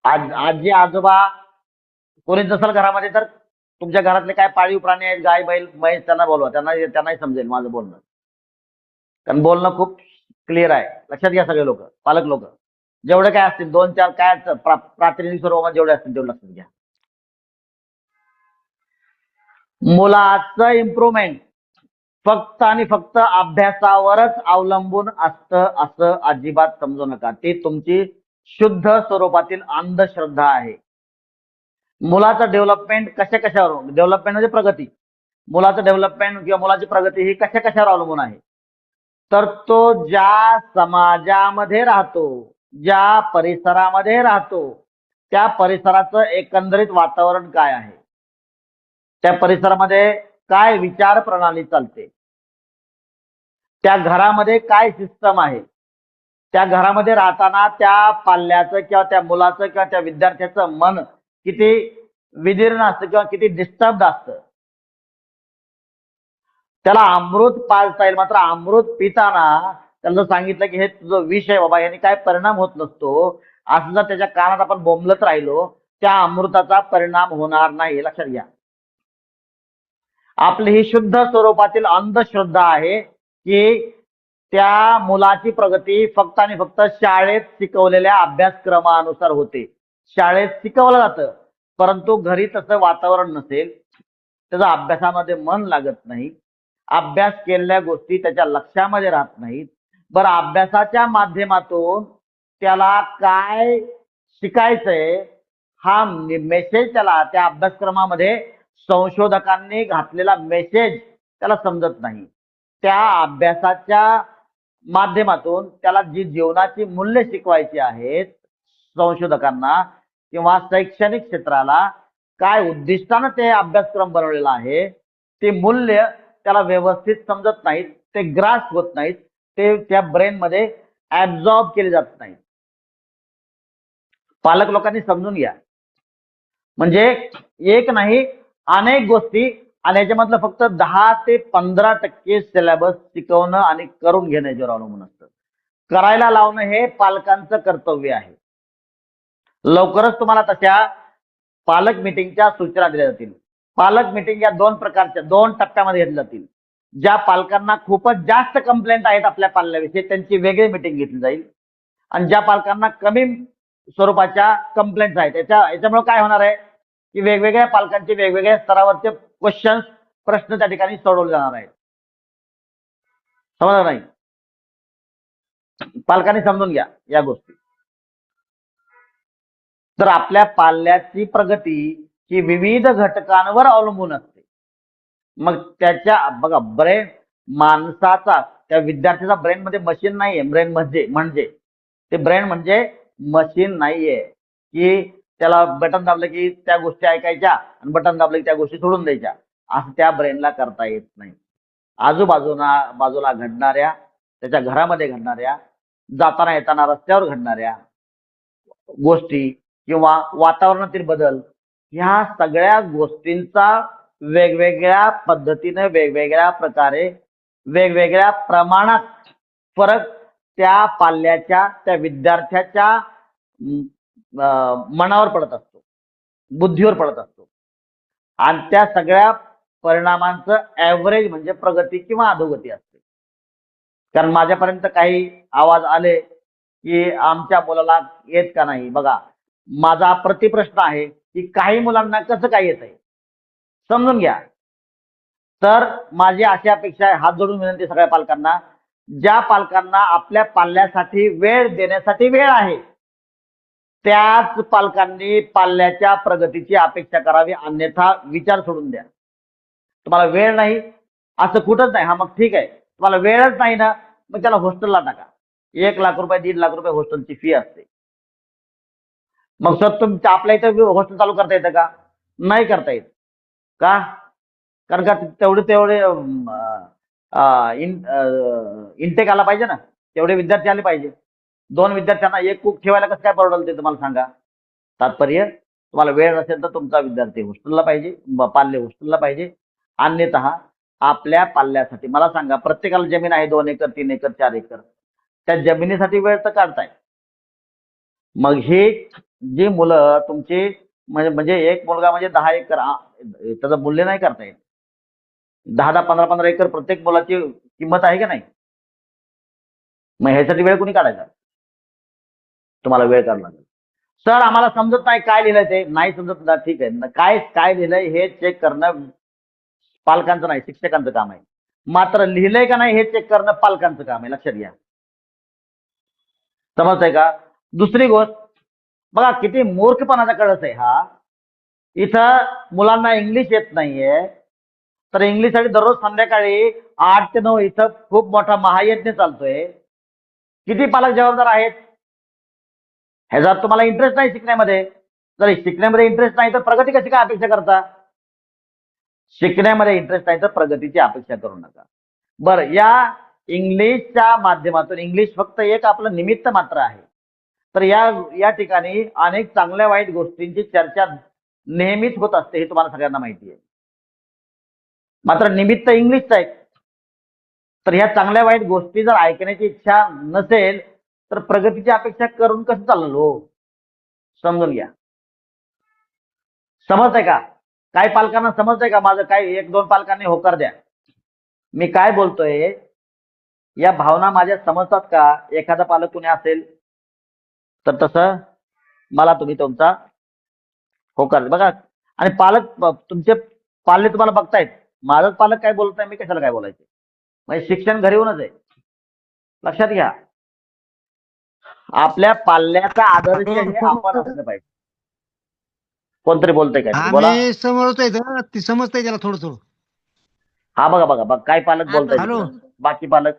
आजी आजोबा कोणी नसेल घरामध्ये तर तुमच्या घरातले काय पाळीव प्राणी आहेत, गाय बैल म्हैस, त्यांना बोलवा, त्यांनाही समजेल माझं बोलणं. कारण बोलणं खूप क्लिअर आहे. लक्षात घ्या सगळे लोक, पालक लोक, जेवढे काय असतील दोन चार काय प्रातिनिधिक स्वरूपात जेवढे असतील तेवढे लक्षात घ्या. मुलाचं इम्प्रुव्हमेंट फक्त आणि फक्त अभ्यासावरच अवलंबून असतं असं अजिबात समजू नका. ती तुमची शुद्ध स्वरूपातील अंधश्रद्धा आहे. मुलाचं डेव्हलपमेंट कशावर, डेव्हलपमेंट म्हणजे प्रगती, मुलाचं डेव्हलपमेंट किंवा मुलाची प्रगती ही कशावर अवलंबून आहे? तर तो ज्या समाजामध्ये राहतो, ज्या परिसरामध्ये राहतो, त्या परिसराचं एकंदरीत वातावरण काय आहे, त्या परिसरामध्ये काय विचार प्रणाली चालते, त्या घरामध्ये काय सिस्टम आहे, त्या घरामध्ये राहताना त्या पाल्याचं किंवा त्या मुलाचं किंवा त्या विद्यार्थ्याचं मन किती विदीर्ण असतं किंवा किती डिस्टर्ब असतं. त्याला अमृत पाजता येईल, मात्र अमृत पिताना त्याला सांगितलं की हे तुझं विष आहे बाबा, याने काय परिणाम होत नसतो, असं जर त्याच्या कानात आपण बोंबलत राहिलो, त्या अमृताचा परिणाम होणार नाही. लक्षात घ्या. आपली ही शुद्ध स्वरूपातील अंधश्रद्धा आहे की त्या मुलाची प्रगती फक्त आणि फक्त शाळेत शिकवलेल्या अभ्यासक्रमानुसार होते. शाळेत शिकवलं जातं, परंतु घरी तसं वातावरण नसेल, त्याचं अभ्यासामध्ये मन लागत नाही, अभ्यास केलेल्या गोष्टी त्याच्या लक्षामध्ये राहत नाहीत. बरं, अभ्यासाच्या माध्यमातून त्याला काय शिकायचंय हा मेसेज त्याला त्या अभ्यासक्रमामध्ये संशोधकांनी घातलेला मेसेज त्याला समजत नाही. त्या अभ्यासाच्या माध्यमातून त्याला जी जीवनाची मूल्य शिकवायची आहेत संशोधकांना किंवा शैक्षणिक क्षेत्राला काय उद्दिष्टानं ते अभ्यासक्रम बनवलेला आहे, ते मूल्य त्याला व्यवस्थित समजत नाहीत, ते ग्रास्प होत नाहीत, ते त्या ब्रेन मध्ये ऍब्झॉर्ब केले जात नाहीत. पालक लोकांनी समजून घ्या. म्हणजे एक नाही अनेक गोष्टी, आणि याच्यामधलं फक्त 10 ते 15% सिलेबस शिकवणं आणि करून घेणं याच्यावर अवलंबून असतं. करायला लावणं हे पालकांचं कर्तव्य आहे. लवकरच तुम्हाला तशा पालक मिटिंगच्या सूचना दिल्या जातील. पालक मिटिंग या 2 प्रकारच्या 2 टप्प्यामध्ये घेतल्या जातील. ज्या पालकांना खूपच जास्त कंप्लेंट आहेत आपल्या पाल्याविषयी त्यांची वेगळी मिटिंग घेतली जाईल, आणि ज्या पालकांना कमी स्वरूपाच्या कंप्लेंट्स आहेत याच्यामुळे काय होणार आहे की वेगवेगळ्या पालकांचे वेगवेगळ्या स्तरावरचे प्रश्न त्या ठिकाणी सोडवले जाणार आहेत. समजलं नाही? पालकांनी समजून घ्या या गोष्टी. तर आपल्या पाल्याची प्रगती ही विविध घटकांवर अवलंबून असते. मग त्याच्या बघा, ब्रेन माणसाचा, त्या विद्यार्थ्याचा ब्रेन मध्ये मशीन नाहीये. ब्रेन म्हणजे ते ब्रेन म्हणजे मशीन नाहीये की त्याला बटन दाबलं की त्या गोष्टी ऐकायच्या आणि बटन दाबलं की त्या गोष्टी सोडून द्यायच्या, असं त्या ब्रेनला करता येत नाही. बाजूला घडणाऱ्या, त्याच्या घरामध्ये घडणाऱ्या, जाताना येताना रस्त्यावर घडणाऱ्या गोष्टी किंवा वातावरणातील बदल, ह्या सगळ्या गोष्टींचा वेगवेगळ्या पद्धतीने, वेगवेगळ्या प्रकारे, वेगवेगळ्या प्रमाणात फरक त्या पाल्याच्या, त्या विद्यार्थ्याच्या मनावर पडत असतो, बुद्धीवर पडत असतो, आणि त्या सगळ्या परिणामांचं ऍव्हरेज म्हणजे प्रगती किंवा अधोगती असते. कारण माझ्यापर्यंत काही आवाज आले की आमच्या मुलाला येत का नाही. बघा, माझा प्रतिप्रश्न आहे की काही मुलांना कसं काय येत आहे, समजून घ्या. तर माझी अशी अपेक्षा आहे, हात जोडून विनंती सगळ्या पालकांना, ज्या पालकांना आपल्या पाल्यासाठी वेळ देण्यासाठी वेळ आहे त्याच पालकांनी पाल्याच्या प्रगतीची अपेक्षा करावी, अन्यथा विचार सोडून द्या. तुम्हाला वेळ नाही असं कुठंच नाही, हा मग ठीक आहे. तुम्हाला वेळच नाही ना, मग त्याला हॉस्टेलला टाका. 1 लाख रुपये 1.5 लाख रुपये हॉस्टेलची फी असते. मग सर तुमच्या आपल्या इथं हॉस्टेल चालू करता येतं का? नाही करता येत. का? कारण का तेवढे इनटेक आला पाहिजे ना, तेवढे विद्यार्थी आले पाहिजे. 2 विद्यार्थ्यांना 1 कुक ठेवायला कसं काय परवडेल ते तुम्हाला सांगा. तात्पर्य, तुम्हाला वेळ नसेल तर तुमचा विद्यार्थी हॉस्टेलला पाहिजे, पाल्य हॉस्टेलला पाहिजे. अन्यथा आपल्या पाल्यासाठी मला सांगा, प्रत्येकाला जमीन आहे 2 एकर 3 एकर 4 एकर, त्या जमिनीसाठी वेळ तर काढताय. मग हे जी मुलं तुमची म्हणजे एक मुलगा म्हणजे 10 एकर त्याचं मूल्य नाही करता येत. 10-10, 15-15 एकर प्रत्येक मुलाची किंमत आहे का नाही? मग ह्यासाठी वेळ कुणी काढायचा? तुम्हाला वेळ काढला लागेल. सर आम्हाला समजत नाही काय लिहिलंय ते. नाही समजत ना, ठीक आहे. काय काय लिहिलंय हे चेक करणं पालकांचं नाही, शिक्षकांचं काम आहे. मात्र लिहिलंय का नाही हे चेक करणं पालकांचं काम आहे. लक्षात घ्या. समजतंय का? दुसरी गोष्ट बघा किती मूर्खपणाचा कळस आहे हा. इथं मुलांना इंग्लिश येत नाहीये, तर इंग्लिशसाठी दररोज संध्याकाळी 8 ते 9 इथं खूप मोठा महायज्ञ चालतोय. किती पालक जबाबदार आहेत? ह्याचा तुम्हाला इंटरेस्ट नाही शिकण्यामध्ये. जर शिकण्यामध्ये इंटरेस्ट नाही तर प्रगती कशी काय अपेक्षा करता? शिकण्यामध्ये इंटरेस्ट नाही तर प्रगतीची अपेक्षा करू नका. बरं, या इंग्लिशच्या माध्यमातून इंग्लिश फक्त एक आपलं निमित्त मात्र आहे. तर या या ठिकाणी अनेक चांगल्या वाईट गोष्टींची चर्चा नेहमीच होत असते, हे तुम्हाला सगळ्यांना माहिती आहे. मात्र निमित्त इंग्लिशचं आहे. तर ह्या चांगल्या वाईट गोष्टी जर ऐकण्याची इच्छा नसेल तर प्रगतीची अपेक्षा करून कसं चाललं हो? समजून घ्या. समजतंय का? काही पालकांना समजतंय का माझं? काय 1-2 पालकांनी होकार द्या. मी काय बोलतोय या भावना माझ्या समजतात का? एखादा पालक कुणी असेल तर तसं मला तुम्ही तुमचा होकार द्या. बघा, आणि पालक तुमचे पाल्य तुम्हाला बघतायत. माझाच पालक काय बोलत नाही, मी कशाला काय बोलायचे? म्हणजे शिक्षण घरी येऊनच आहे. लक्षात घ्या. आपल्या पाल्याचा आदर्श हे आपण असलं पाहिजे. कोणतरी बोलतंय काहीतरी, बोला. आम्ही समजतोय ती समजतंय त्याला थोडं थोडं. हा बघा बघा बघा, काय पालक बोलतायत हॅलो. तिकडं. बाकी पालक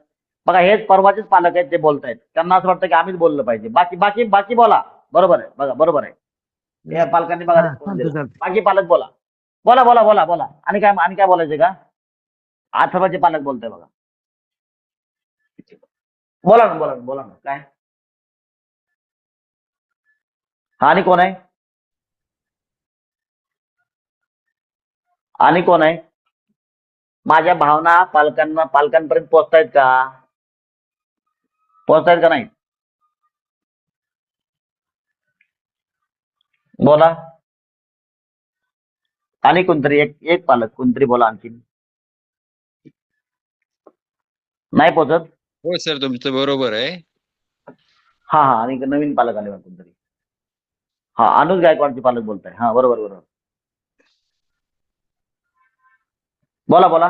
बघा, हेच परवाचेच पालक आहेत, ते बोलतायत. त्यांना असं वाटतं की आम्हीच बोललं पाहिजे. बाकी बाकी बाकी बोला. बरोबर आहे, बघा बरोबर आहे. या पालकांनी बघा हा, response चालतंय दिला. चालतंय. बाकी पालक बोला. बोला बोला बोला बोला. आणि काय बोलायचं का? अथर्वचे पालक बोलताय बघा. बोला ना बोला ना बोला ना, काय? हा, आणि कोण आहे? आणि कोण आहे? माझ्या भावना पालकांपर्यंत पोहोचतायत का? पोहोचतायत का नाही? बोला. आणि कोणतरी एक एक पालक कोणतरी बोला आणखी. नाही पोहोचत? हो सर, तुमचं बरोबर आहे. हा हा, आणि एक नवीन पालक आले बघा कोणतरी. हा, अनुज गायकवाडचे पालक बोलताय. हा, बरोबर बरोबर. बोला बोला.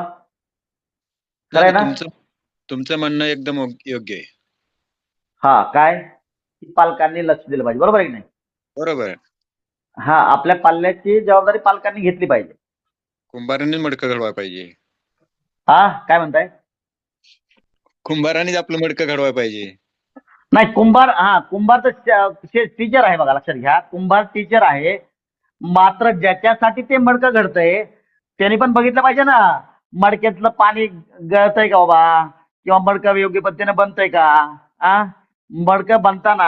खरं आहे नाही, ना? तुमचं तुमचं म्हणणं एकदम योग्य आहे. हा, काय? की पालकांनी लक्ष दिलं पाहिजे. बरोबर आहे की नाही? बरोबर आहे. हा, आपल्या पाल्याची जबाबदारी पालकांनी घेतली पाहिजे. कुंभारांनी मडकं घडवायला पाहिजे. हा, काय म्हणताय? कुंभारांनीच आपलं मडकं घडवायला पाहिजे. नाही, कुंभार तर टीचर आहे बघा, लक्षात घ्या. कुंभार टीचर आहे. मात्र ज्याच्यासाठी ते मडकं घडतंय त्यांनी पण बघितलं पाहिजे ना, मडक्यातलं पाणी गळतंय का बाबा, किंवा मडकं योग्य पद्धतीने बनतंय का? आ मडकं बनताना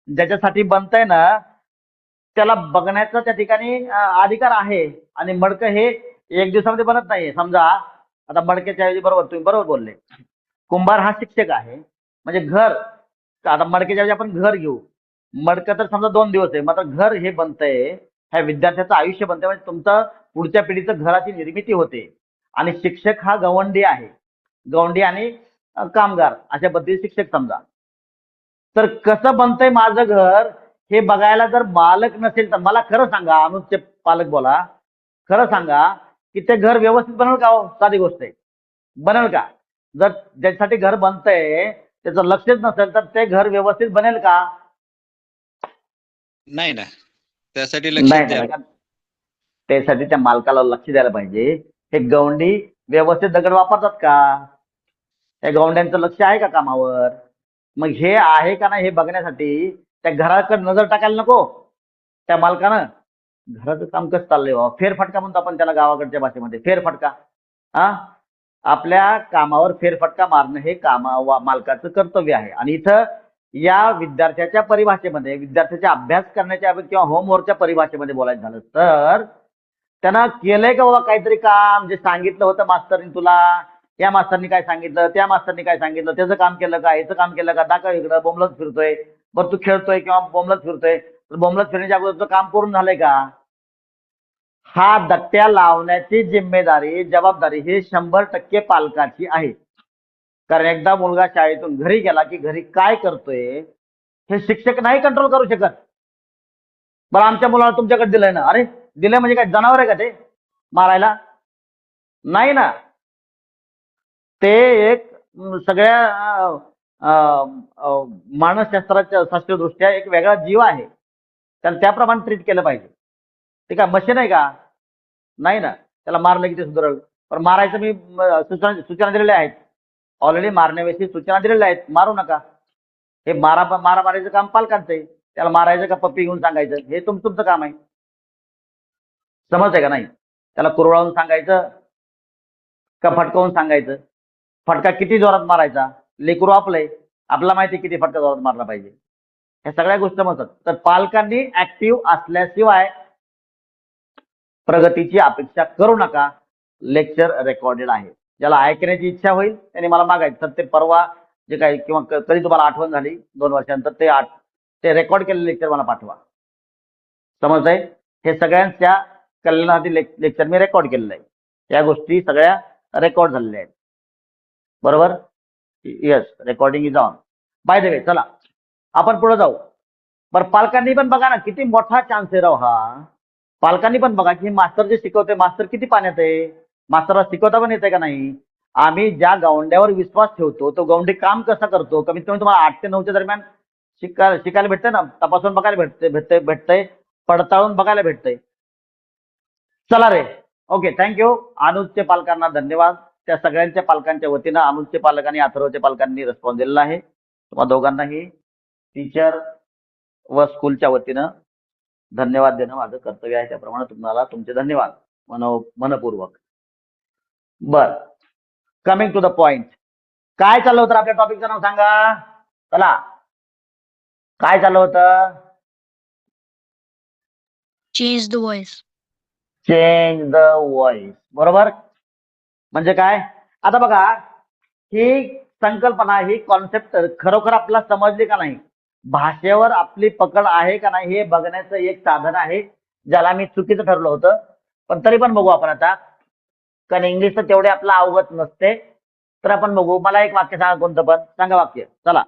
ज्याच्यासाठी बनतंय ना त्याला बघण्याचा त्या ठिकाणी अधिकार आहे. आणि मडकं हे एक दिवसामध्ये बनत नाहीये. समजा आता मडक्याच्या ऐवजी, बरोबर तुम्ही बरोबर बोलले, कुंभार हा शिक्षक आहे. म्हणजे घर, आता मडक्याच्या ऐवजी आपण घर घेऊ. मडकं तर समजा 2 दिवस आहे, मात्र घर हे बनतंय, ह्या विद्यार्थ्याचं आयुष्य बनतंय. म्हणजे तुमचं पुढच्या पिढीचं घराची निर्मिती होते. आणि शिक्षक हा गवंडी आहे. गवंडी आणि कामगार अशा पद्धतीने शिक्षक समजा. तर कसं बनतंय माझं घर हे बघायला जर मालक नसेल तर मला खरं सांगा, अनुजचे पालक बोला, खरं सांगा की ते घर व्यवस्थित बनेल का हो? साधी गोष्ट आहे. बनेल का? जर ज्याच्यासाठी घर बनतंय त्याचं लक्षच नसेल तर ते घर व्यवस्थित बनेल का? नाही ना, त्यासाठी लक्ष नाही द्या. ना. त्यासाठी त्या मालकाला लक्ष द्यायला पाहिजे. हे गवंडी व्यवस्थित दगड वापरतात का? त्या गवंड्यांचं लक्ष आहे का कामावर? मग हे आहे का नाही हे बघण्यासाठी त्या घराकडे नजर टाकायला नको त्या मालकानं? घराचं काम कसं चाललंय बाबा? फेरफटका म्हणतो आपण त्याला गावाकडच्या भाषेमध्ये, फेरफटका. हा, आपल्या कामावर फेरफटका मारणं हे मालकाचं कर्तव्य आहे. आणि इथं या विद्यार्थ्याच्या परिभाषेमध्ये, विद्यार्थ्याच्या अभ्यास करण्याच्या किंवा होमवर्कच्या परिभाषेमध्ये बोलायचं झालं तर त्यानं केलंय का बाबा काहीतरी काम, जे सांगितलं होतं मास्तरनी तुला, या मास्तरनी काय सांगितलं, त्या मास्तरनी काय सांगितलं, त्याचं काम केलं का, याचं काम केलं का? दाखव इकडं, बोंबलत फिरतोय. बरं, तू खेळतोय किंवा बोंबलत फिरतोय, बोंबलत फिरण्याच्या अगोदरचं काम पूर्ण झालंय का? हा दट्ट्या लावण्याची जिम्मेदारी जबाबदारी ही 100% पालकाची आहे. कारण एकदा मुलगा शाळेतून घरी गेला की घरी काय करतोय हे शिक्षक नाही कंट्रोल करू शकत. बरं आमच्या मुलाला तुमच्याकडे दिलंय ना, अरे दिलंय म्हणजे काय जनावर आहे का ते मारायला? नाही ना. ते एक सगळ्या मानसशास्त्राच्या शास्त्रदृष्ट्या एक वेगळा जीव आहे. त्याला त्याप्रमाणे ट्रीट केलं पाहिजे. ते काय मशीन आहे का? नाही ना. त्याला मारलं की ते सुधारल. पण मारायचं मी सूचना दिलेल्या आहेत. ऑलरेडी मारण्याविषयी सूचना दिलेल्या आहेत. मारू नका. हे मारामारीचं काम पालकांचं आहे. त्याला मारायचं का पप्पी घेऊन सांगायचं हे तुमचं काम आहे. समजतंय का नाही? त्याला कुरवाळून सांगायचं का फटकावून सांगायचं? फटका किती जोरात मारायचा? लेकरू आपलंय, आपल्याला माहिती किती फटका जोरात मारला पाहिजे. ह्या सगळ्या गोष्टी समजतात. तर पालकांनी ऍक्टिव्ह असल्याशिवाय प्रगतीची अपेक्षा करू नका. लेक्चर रेकॉर्डेड आहे. ज्याला ऐकण्याची इच्छा होईल त्यांनी मला मागायचं तर ते परवा जे काही किंवा कधी तुम्हाला आठवण झाली 2 वर्षानंतर ते रेकॉर्ड केलेले लेक्चर मला पाठवा. समजतंय? हे सगळ्यांच्या कल्याणासाठी लेक्चर मी रेकॉर्ड केलेलं आहे. या गोष्टी सगळ्या रेकॉर्ड झालेल्या आहेत. बरोबर? Yes, recording is on. By the way, चला आपण पुढे जाऊ. बरं पालकांनी पण बघा ना किती मोठा चान्स आहे राव हा. पालकांनी पण बघा की मास्तर जे शिकवते मास्तर किती पाण्यात आहे. मास्तरला शिकवता पण येते का नाही? आम्ही ज्या गौंड्यावर विश्वास ठेवतो तो गौंडी काम कसं करतो कमीत कमी तुम्हाला 8 ते 9च्या दरम्यान शिकायला भेटतंय ना. तपासून बघायला भेटतंय पडताळून बघायला भेटतंय. चला रे. Okay, thank you. अनुजच्या पालकांना धन्यवाद. त्या सगळ्यांच्या पालकांच्या वतीनं अनुजचे पालक आणि अथर्वच्या पालकांनी रिस्पॉन्स दिलेला आहे. तुम्हा दोघांनाही टीचर व स्कूलच्या वतीनं धन्यवाद देणं माझं कर्तव्य आहे. त्याप्रमाणे तुम्हाला तुमचे धन्यवाद मनपूर्वक. बर, कमिंग टू द पॉइंट. काय चाललं होतं आपल्या टॉपिकचं नाव सांगा. चला काय चाललं होतं? Change the voice. Change the voice. बरोबर. म्हणजे काय? आता बघा ही संकल्पना ही कॉन्सेप्ट खरोखर आपल्याला समजली का नाही, भाषेवर आपली पकड आहे का नाही हे बघण्याचं एक साधन आहे ज्याला मी चुकीचं ठरलं होतं. पण तरी पण बघू आपण आता. कारण इंग्लिश तर तेवढे आपलं अवगत नसते. तर आपण बघू. मला एक वाक्य सांगा, कोणतं पण सांगा वाक्य. चला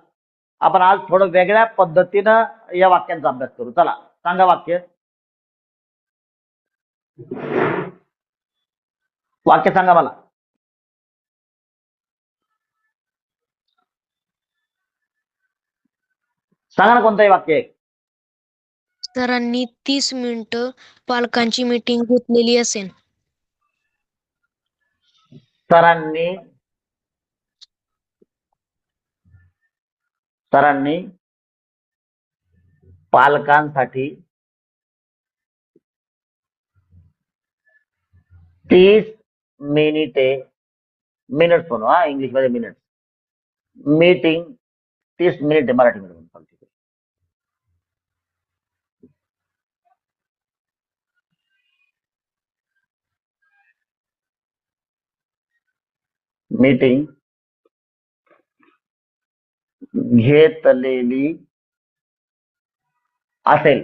आपण आज थोडं वेगळ्या पद्धतीनं या वाक्यांचा अभ्यास करू. चला सांगा वाक्य. वाक्य सांगा मला. सांगा ना कोणतंही वाक्य आहे. सरांनी 30 मिनिटं पालकांची मीटिंग घेतलेली असेल. सरांनी पालकांसाठी 30 मिनिट्स म्हणू. हा इंग्लिश मध्ये मिनिट्स. मीटिंग 30 मिनिट मराठीमध्ये म्हणू. मीटिंग घेतलेली असेल.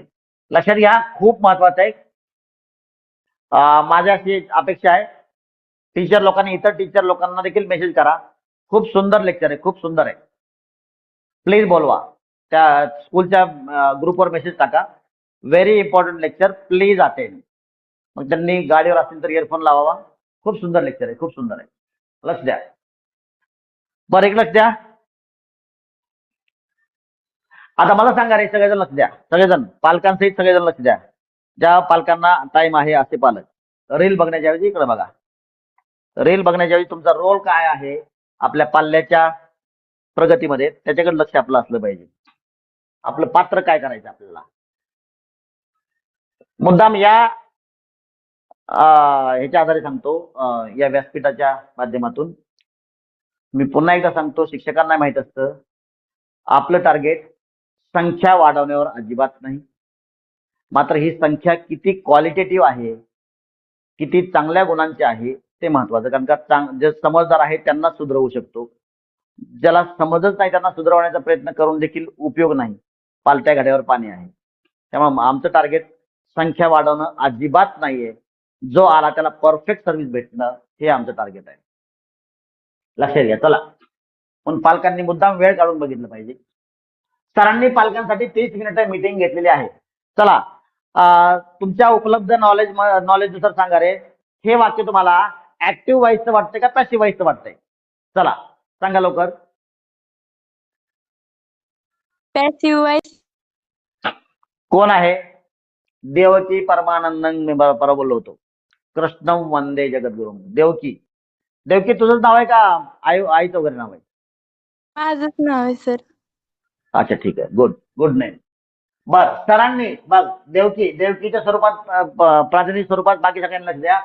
लक्षात घ्या, खूप महत्वाचं आहे. माझी अशी अपेक्षा आहे टीचर लोकांनी इतर टीचर लोकांना देखील मेसेज करा. खूप सुंदर लेक्चर आहे, खूप सुंदर आहे. प्लीज बोलवा. त्या स्कूलच्या ग्रुपवर मेसेज टाका. Very important lecture, please attend. मग त्यांनी गाडीवर असतील तर इयरफोन लावावा. खूप सुंदर लेक्चर आहे, खूप सुंदर आहे. लक्ष द्या. बरं एक लक्ष द्या. आता मला सांगा रे, सगळेजण लक्ष द्या. सगळेजण पालकांसहित सगळेजण लक्ष द्या. ज्या पालकांना टाइम आहे असे पालक रील बघण्याच्या ऐवजी इकडे बघा. रील बघण्याच्या ऐवजी तुमचा रोल काय आहे आपल्या पाल्याच्या प्रगतीमध्ये त्याच्याकडे लक्ष आपलं असलं पाहिजे. आपलं पात्र काय करायचं आपल्याला. मुद्दाम या ह्याच्या आधारे सांगतो, या व्यासपीठाच्या माध्यमातून मी पुन्हा एकदा सांगतो, शिक्षकांना माहित असतं आपलं टार्गेट संख्या वाढवण्यावर अजिबात नाही. मात्र ही संख्या किती क्वालिटेटिव्ह आहे, किती चांगल्या गुणांची आहे ते महत्वाचं. कारण का जे समजदार आहे त्यांना सुधरवू शकतो. ज्याला समजच नाही त्यांना सुधारवण्याचा प्रयत्न करून देखील उपयोग नाही. पालत्या घड्यावर पाणी आहे. त्यामुळे आमचं टार्गेट संख्या वाढवणं अजिबात नाहीये. जो आला त्याला परफेक्ट सर्व्हिस भेटणं हे आमचं टार्गेट आहे. लक्षात घ्या. चला, पण पालकांनी मुद्दाम वेळ काढून बघितलं पाहिजे. सरांनी पालकांसाठी 30 मिनिटं मीटिंग घेतलेली आहे. चला, तुमच्या उपलब्ध नॉलेजनुसार सांगा रे, हे वाक्य तुम्हाला ऍक्टिव्ह व्हायचं वाटतंय का पॅसिव्ह व्हायचं वाटतंय? चला सांगा लवकर. Passive voice. कोण आहे? देवकी परमानंदन. मी बरोबर बोललो होतो. कृष्णम वंदे जगद्गुरुम. देवकी. देवकी तुझंच नाव आहे का आईचं वगैरे नाव आहे? माझंच नाव आहे सर. अच्छा ठीक आहे. Good good name. बर, सरांनी बघ, देवकीच्या स्वरूपात प्रातिनिधिक स्वरूपात बाकी सगळ्यांना लक्ष द्या.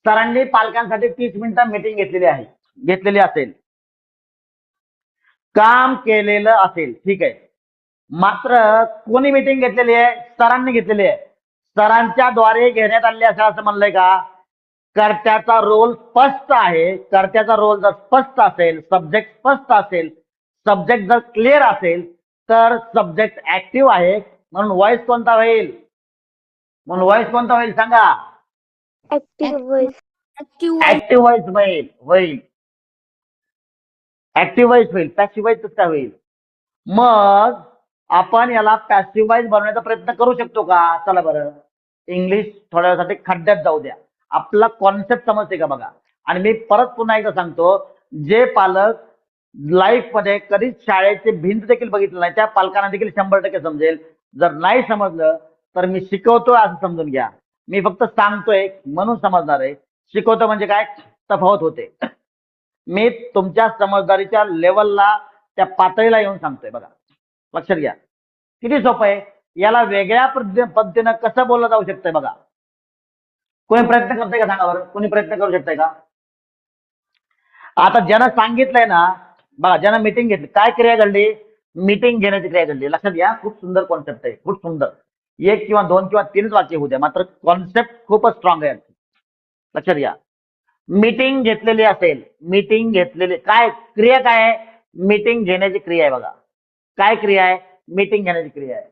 सरांनी पालकांसाठी 30 मिनिटं मीटिंग घेतलेली असेल, काम केलेलं असेल, ठीक आहे. मात्र कोणी मीटिंग घेतलेली आहे? सरांनी घेतलेली आहे. सरांच्या द्वारे घेण्यात आलेली असेल असं म्हणलंय का? कर्त्याचा रोल स्पष्ट आहे. कर्त्याचा रोल जर स्पष्ट असेल, सब्जेक्ट स्पष्ट असेल, सब्जेक्ट जर क्लिअर असेल, तर सब्जेक्ट ऍक्टिव्ह आहे. म्हणून व्हॉइस कोणता होईल? सांगा. Active voice. ऍक्टिव्ह व्हॉइस होईल. ऍक्टिव्ह व्हॉइस होईल. पॅसिव्ह व्हॉइस कसं काय होईल? मग आपण याला पॅसिव्ह व्हॉइस बनवण्याचा प्रयत्न करू शकतो का? चला बरं, इंग्लिश थोड्या वेळासाठी खड्ड्यात जाऊ द्या. आपला कॉन्सेप्ट समजते का बघा. आणि मी परत पुन्हा एकदा सांगतो, जे पालक लाईफ मध्ये कधीच शाळेचे भिंत देखील बघितलं नाही, त्या पालकांना देखील 100% समजेल. जर नाही समजलं तर मी शिकवतोय असं समजून घ्या. मी फक्त सांगतोय म्हणून समजणार आहे. शिकवतो म्हणजे काय? तफावत होते. मी तुमच्या समजदारीच्या लेवलला, त्या पातळीला येऊन सांगतोय. बघा, लक्षात घ्या. किती सोपं आहे. याला वेगळ्या पद्धतीनं कसं बोललं जाऊ शकतंय बघा. कोणी प्रयत्न करतंय का? सांगा बरं, कोणी प्रयत्न करू शकतंय का? आता ज्यानं सांगितलंय ना, बघा, ज्यानं मीटिंग घेतली, काय क्रिया घडली? मीटिंग घेण्याची क्रिया घडली. लक्षात घ्या, खूप सुंदर कॉन्सेप्ट आहे, खूप सुंदर. 1 किंवा 2 किंवा 3च वाक्य होऊ द्या, मात्र कॉन्सेप्ट खूपच स्ट्रॉंग आहे. लक्षात घ्या. मीटिंग घेतलेली असेल, मीटिंग घेतलेली, काय क्रिया काय आहे? मीटिंग घेण्याची क्रिया आहे. बघा, काय क्रिया आहे? मीटिंग घेण्याची क्रिया आहे.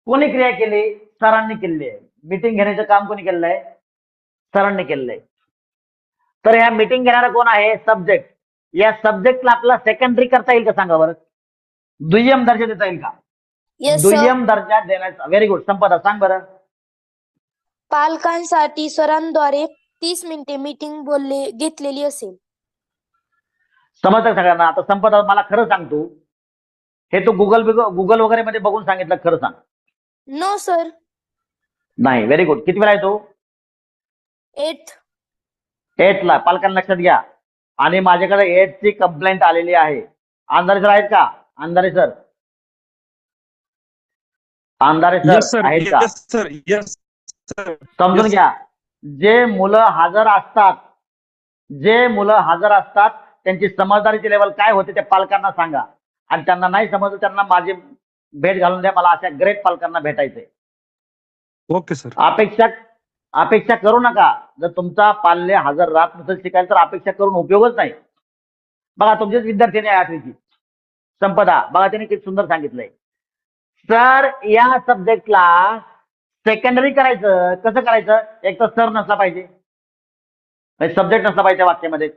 कोणी क्रिया केली? सरांनी केलेली आहे. मीटिंग घेण्याचं काम कोणी केलेलं आहे? सरांनी केलेलं आहे. तर ह्या मीटिंग घेणारा कोण आहे? सब्जेक्ट. या सब्जेक्टला आपला सेकंडरी करता येईल का? सांगा बरं. दुय्यम दर्जा देता येईल का? दुय्यम दर्जा देण्याचा. Very good. संपदा सांग बरं. पालकांसाठी सरांद्वारे 30 मिनिटे मीटिंग घेतलेली असेल. समजतं सगळ्यांना? आता संपदा, मला खरं सांग, तू हे तू गुगल वगैरे मध्ये बघून सांगितलं, खरं सांग. No sir. नाही. Very good. किती वेळा आहे तू? 8th ला. पालकांना लक्षात घ्या. आणि माझ्याकडे 8th ची कंप्लेंट आलेली आहे. अंधारे सर आहेत का? अंधारे सर आहेत का? समजून घ्या. जे मुलं हजर असतात त्यांची समजदारीची लेवल काय होते ते पालकांना सांगा. आणि त्यांना नाही समजलं त्यांना माझी भेट घालून द्या. मला अशा ग्रेट पालकांना भेटायचंय. Okay sir. अपेक्षा करू नका. जर तुमचा पाल्य हजर राहत नसेल शिकायला तर अपेक्षा करून उपयोगच नाही. बघा, तुमचेच विद्यार्थी आहे 8वीची संपदा. बघा, त्यांनी किती सुंदर सांगितलंय. सर, या सब्जेक्टला सेकंडरी करायचं. कसं करायचं? एक तर सर नसला पाहिजे, सब्जेक्ट नसला पाहिजे त्या वाक्यामध्ये.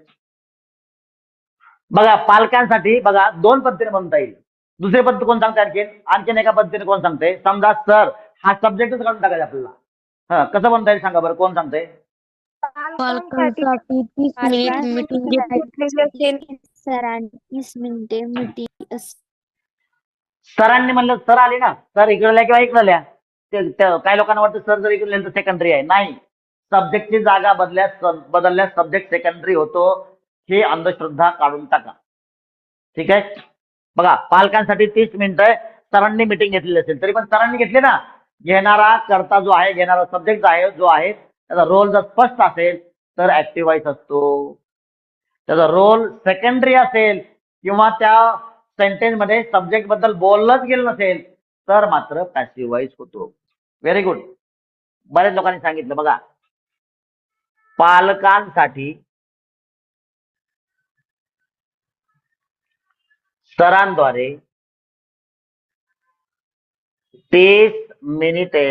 बघा, पालकांसाठी बघा 2 पद्धतीने म्हणता येईल. दुसरी पद्धत कोण सांगते? आणखीन एका पद्धतीने कोण सांगते? समजा सर हा सब्जेक्टच काढून टाकायचा आपल्याला. कसं म्हणता येईल सांगा बरं, कोण सांगते? पालकांसाठी 30 मिनिट मीटिंग घेतलेली. सरांनी 30 मिनिटे मीटिंग. सरांनी म्हणलं, सर आले ना, सर इकडल्या किंवा इकडल्या. काही लोकांना वाटतं सर जर इकडे तर सेकंडरी आहे. नाही, सब्जेक्टची जागा बदलल्यास सब्जेक्ट सेकंडरी होतो. ही अंधश्रद्धा काढून टाका. ठीक आहे. बघा, पालकांसाठी 30 मिनिटं सरांनी मीटिंग घेतलेली असेल, तरी पण सरांनी घेतली ना. घेणारा कर्ता जो आहे, घेणारा सब्जेक्ट जो आहे त्याचा रोल जर स्पष्ट असेल तर ऍक्टिव्ह व्हॉइस असतो. त्याचा रोल सेकंडरी असेल किंवा त्या सेंटेन्स मध्ये सब्जेक्ट बद्दल बोललंच गेलं नसेल तर मात्र पॅसिव्ह व्हॉइस होतो. Very good. बऱ्याच लोकांनी सांगितलं. बघा, पालकांसाठी सरांद्वारे 30 मिनिटे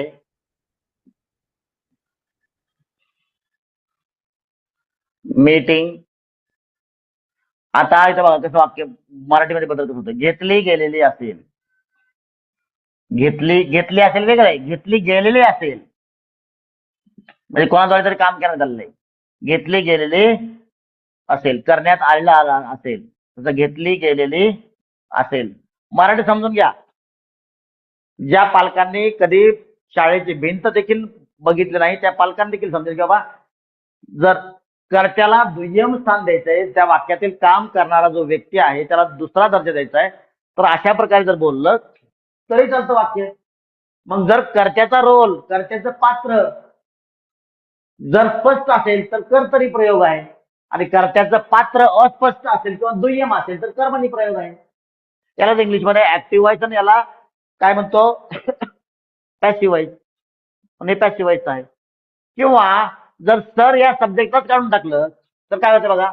मीटिंग. आता इथं बघा कसं वाक्य मराठीमध्ये बदल कसं होतं. घेतली गेलेली असेल. घेतली असेल वेगळं आहे. घेतली गेलेली असेल म्हणजे कोणाद्वारे तरी काम करण्यात आलेलं आहे. घेतली गेलेली असेल, करण्यात आलेला असेल, तसं घेतली गेलेली असेल. मराठी समजून घ्या. ज्या पालकांनी कधी शाळेची भिंत देखील बघितली नाही त्या पालकांनी देखील समजेल की बाबा जर कर्त्याला दुय्यम स्थान द्यायचंय, त्या वाक्यातील काम करणारा जो व्यक्ती आहे त्याला दुसरा दर्जा द्यायचा आहे, तर अशा प्रकारे जर बोललं तरी चालतं वाक्य. मग जर कर्त्याचा रोल, कर्त्याचं पात्र जर स्पष्ट असेल तर कर्तरी प्रयोग आहे, आणि कर्त्याचं पात्र अस्पष्ट असेल किंवा दुय्यम असेल तर कर्मणी प्रयोग आहे. यालाच इंग्लिशमध्ये ऍक्टिव्ह व्हायचं आणि याला काय म्हणतो पॅसिव्ह व्हायचं, म्हणजे पॅसिव्ह व्हायचं आहे. किंवा जर सर या सब्जेक्टच काढून टाकलं तर काय होतं बघा.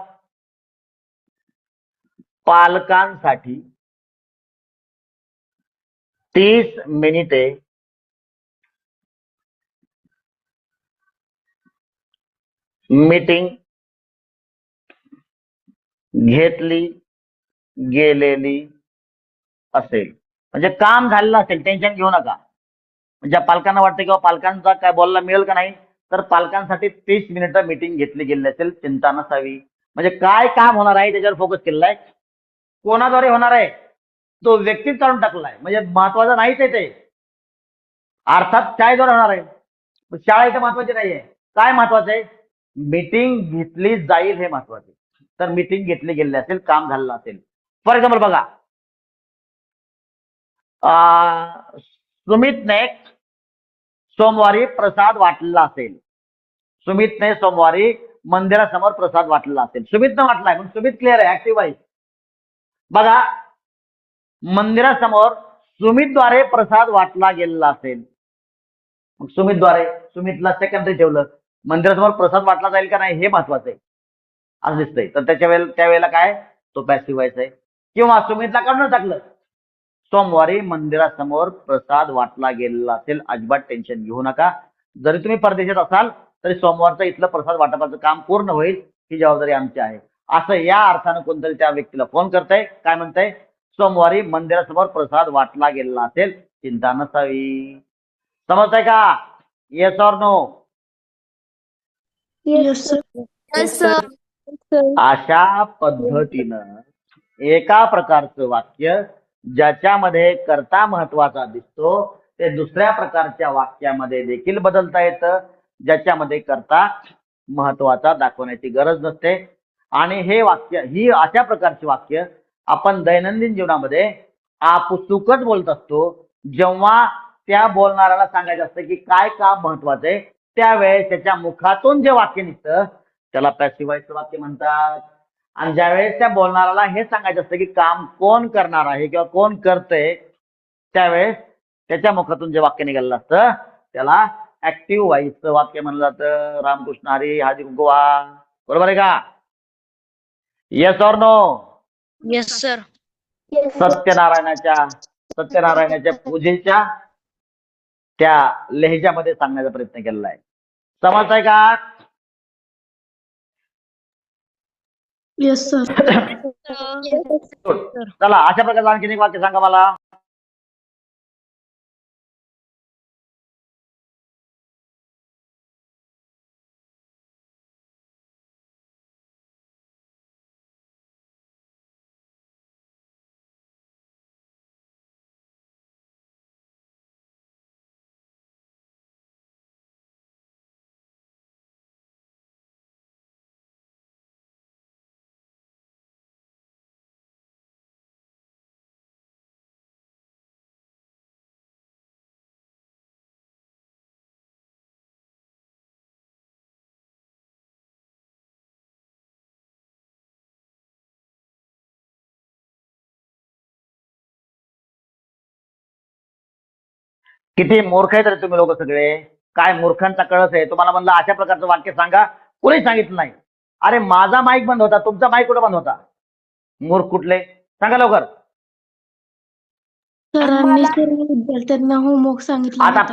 पालकांसाठी 30 मिनिटे मीटिंग घेतली गेलेली असेल. म्हणजे काम झालेलं असेल, टेन्शन घेऊ नका. ज्या पालकांना वाटतं किंवा पालकांचा काय बोलायला मिळेल का नाही, तर पालकांसाठी 30 मिनिटं मीटिंग घेतली गेलेली असेल, चिंता नसावी. म्हणजे काय काम होणार आहे त्याच्यावर फोकस केलेला आहे. कोणाद्वारे होणार आहे तो व्यक्तीच काढून टाकला आहे, म्हणजे महत्वाचं नाहीच आहे ते. अर्थात शाळेद्वारे होणार आहे, शाळा इथं महत्वाची नाहीये. काय महत्वाचं आहे, मीटिंग घेतली जाईल हे महत्वाचं आहे. तर मीटिंग घेतली गेलेली असेल, काम झालेलं असेल. फॉर एक्झाम्पल बघा, सुमितने सोमवारी प्रसाद वाटलेला असेल. सुमितने सोमवारी मंदिरासमोर प्रसाद वाटलेला असेल. सुमितनं वाटलाय म्हणून सुमित क्लिअर आहे, ऍक्टिव्ह आहे. बघा, मंदिरासमोर सुमितद्वारे प्रसाद वाटला गेलेला असेल. मग सुमितद्वारे, सुमितला सेकंडरी ठेवलं. मंदिरासमोर प्रसाद वाटला जाईल का नाही हे महत्वाचं आहे असं दिसतंय. तर त्यावेळेला काय तो पॅसिव्ह व्हायचा आहे. किंवा सुमितला काढून टाकलं, सोमवारी मंदिरासमोर प्रसाद वाटला गेलेला असेल, अजिबात टेन्शन घेऊ नका. जरी तुम्ही परदेशात असाल तरी सोमवारचं इथलं प्रसाद वाटपाचं काम पूर्ण होईल, ही जबाबदारी आमची आहे. असं या अर्थानं कोणतरी त्या व्यक्तीला फोन करतंय, काय म्हणतंय, सोमवारी मंदिरासमोर प्रसाद वाटला गेलेला असेल, चिंता नसावी. समजतंय का? Yes or no? Yes, sir. Yes, sir. अशा पद्धतीनं एका प्रकारचं वाक्य ज्याच्यामध्ये कर्ता महत्वाचा दिसतो ते दुसऱ्या प्रकारच्या वाक्यामध्ये देखील बदलता येतं, ज्याच्यामध्ये कर्ता महत्वाचा दाखवण्याची गरज नसते. आणि हे वाक्य, ही अशा प्रकारची वाक्य आपण दैनंदिन जीवनामध्ये आपसुकच बोलत असतो. जेव्हा त्या बोलणाऱ्याला सांगायचं असतं की काय काम महत्वाचं आहे, त्यावेळेस त्याच्या मुखातून जे वाक्य निघतं त्याला पॅसिव्ह व्हॉइसचं वाक्य म्हणतात. आणि ज्यावेळेस त्या बोलणाऱ्याला हे सांगायचं असतं की काम कोण करणार आहे किंवा कोण करतंय, त्यावेळेस त्याच्या मुखातून जे वाक्य निघालेलं असतं त्याला ऍक्टिव्ह व्हॉइसचं वाक्य म्हणलं जातं. रामकृष्ण हरी, हाजी कुंकवा. बरोबर आहे का? Yes or no? Yes, sir. सत्यनारायणाच्या पूजेच्या त्या लहेजामध्ये सांगण्याचा प्रयत्न केलेला आहे. समजताय का? Yes, sir. चला, अशा प्रकारचं आणखीन एक वाक्य सांगा मला. किती मूर्ख आहेत रे तुम्ही लोक सगळे. काय मूर्खांचा कळस आहे. तुम्हाला म्हणलं अशा प्रकारचं वाक्य सांगा, कोणी सांगितलं नाही. अरे माझा माईक बंद होता, तुमचा माईक कुठं बंद होता? मूर्ख कुठले, सांगा लवकर. सरांनी सर्व विद्यार्थ्यांना होमवर्क सांगितला आता होता.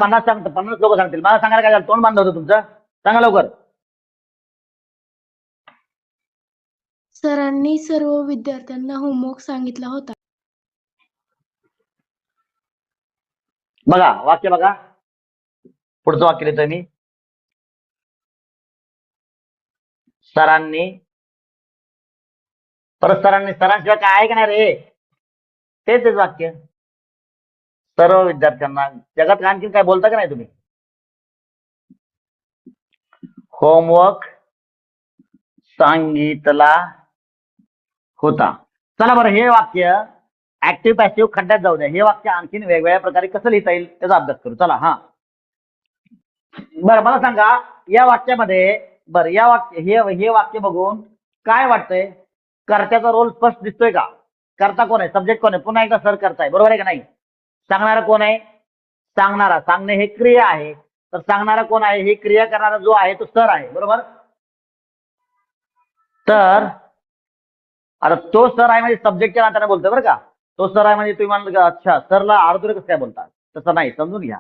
50 लोक सांगतील. मला सांगायला काय झालं, तोंड बांधलं होतं तुमचं, सांगा लवकर. सरांनी सर्व विद्यार्थ्यांना होमवर्क सांगितला होता. बघा वाक्य बघा, पुढचं वाक्य लिहितोय मी. सरांनी, परत सरांनी, सरांशिवाय काय आहे का नाही रे, तेच वाक्य. सर्व विद्यार्थ्यांना, जगात आणखी काय बोलता का नाही तुम्ही? होमवर्क सांगितला होता. चला बरं, हे वाक्य ऍक्टिव्ह पॅसिव्ह खड्ड्यात जाऊ द्या. हे वाक्य आणखीन वेगवेगळ्या प्रकारे कसं लिहिता येईल त्याचा अभ्यास करू. चला. हा बरं, मला सांगा या वाक्यामध्ये, बरं या वाक्य हे वाक्य बघून काय वाटतंय? कर्त्याचा रोल स्पष्ट दिसतोय का? कर्ता कोण आहे? सब्जेक्ट कोण आहे? पुन्हा एकदा सर करताय, बरोबर आहे का नाही? सांगणारा कोण आहे? सांगणारा. सांगणे हे क्रिया आहे, तर सांगणारा कोण आहे? ही क्रिया करणारा जो आहे तो सर आहे, बरोबर? तर आता तो सर आहे म्हणजे सब्जेक्टच्या नात्याने बोलतोय बरं का. तो सर आहे म्हणजे तुम्ही म्हणाल का अच्छा सरला अर्धुरे कसं काय बोलतात, तसं नाही, समजून घ्या.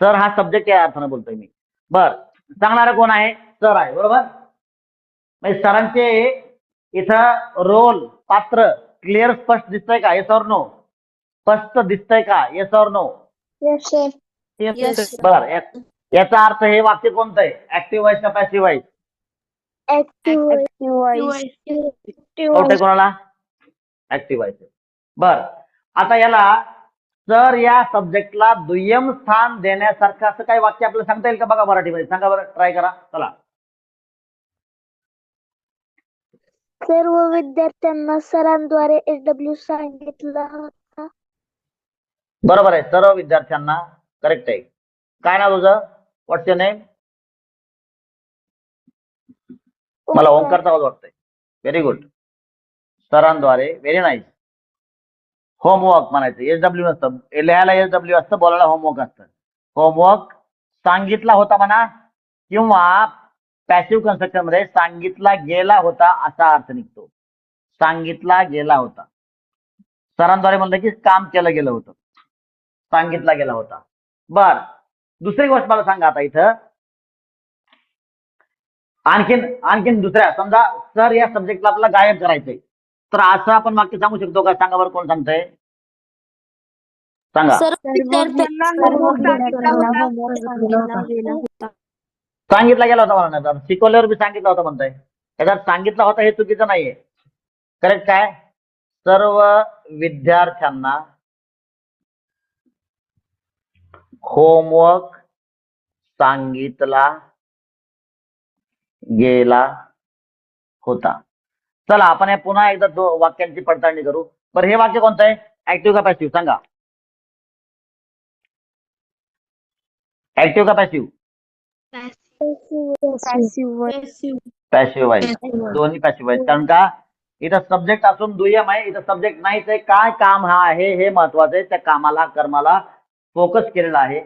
सर हा सब्जेक्ट या अर्थाने बोलतोय मी. बर, सांगणारा कोण आहे? सर आहे, बरोबर? म्हणजे सरांचे इथं रोल, पात्र क्लिअर स्पष्ट दिसतंय का? Yes or no? स्पष्ट दिसतंय का? Yes or no? Yes sir. Yes. बर, याचा अर्थ हे वाक्य कोणतं आहे? ऍक्टिव्ह व्हॉइस का पॅसिव्ह व्हॉइस? Active voice. कळतंय कोणाला? Active voice. बर, आता याला सर या सब्जेक्टला दुय्यम स्थान देण्यासारखं असं काही वाक्य आपल्याला सांगता येईल का? बघा मराठीमध्ये, सांगा बरं, ट्राय करा. चला. सर्व विद्यार्थ्यांना सरांद्वारे SW सांगितला होता. बरोबर आहे, सर्व विद्यार्थ्यांना करेक्ट आहे. काय नाव तुझं? What's your name? मला ओंकारचा आवाज वाटतंय. Very good. सरांद्वारे, व्हेरी नाईस. होमवर्क म्हणायचं, SW नसतं, लिहायला SW असतं, बोलायला होमवर्क असतं. होमवर्क सांगितला होता म्हणा, किंवा पॅसिव्ह कन्स्ट्रक्शन मध्ये सांगितला गेला होता असा अर्थ निघतो. सांगितला गेला होता. सरांद्वारे म्हणलं की काम केलं गेलं होतं, सांगितला गेला होता. बर, दुसरी गोष्ट मला सांगा आता इथं आणखीन दुसऱ्या, समजा सर या सब्जेक्टला आपल्याला गायब करायचंय, तर असं आपण वाक्य सांगू शकतो का? सांगा बरं, कोण सांगतंय? सांगा. सर्व विद्यार्थ्यांना होमवर्क सांगितला होता. सांगितला गेला होता म्हणा, आता शिकवल्यावर बी सांगितला होता म्हणताय. त्याच्यात सांगितला होता हे चुकीचं नाहीये. करेक्ट काय? सर्व विद्यार्थ्यांना होमवर्क सांगितला गेला होता. चला आपण हे पुन्हा एकदा वाक्यांची पडताळणी करू. बरं, हे वाक्य कोणतं आहे? ऍक्टिव्ह का पॅसिव्ह? सांगा. ऍक्टिव्ह का पॅसिव्ह? पॅसिव्ह आहे. दोन्ही पॅसिव्ह आहेत. कारण का? इथं सब्जेक्ट असून दुय्यम आहे, इथं सब्जेक्ट नाहीच आहे. काय काम हा आहे हे महत्वाचं आहे. त्या कामाला, कर्माला फोकस केलेला आहे.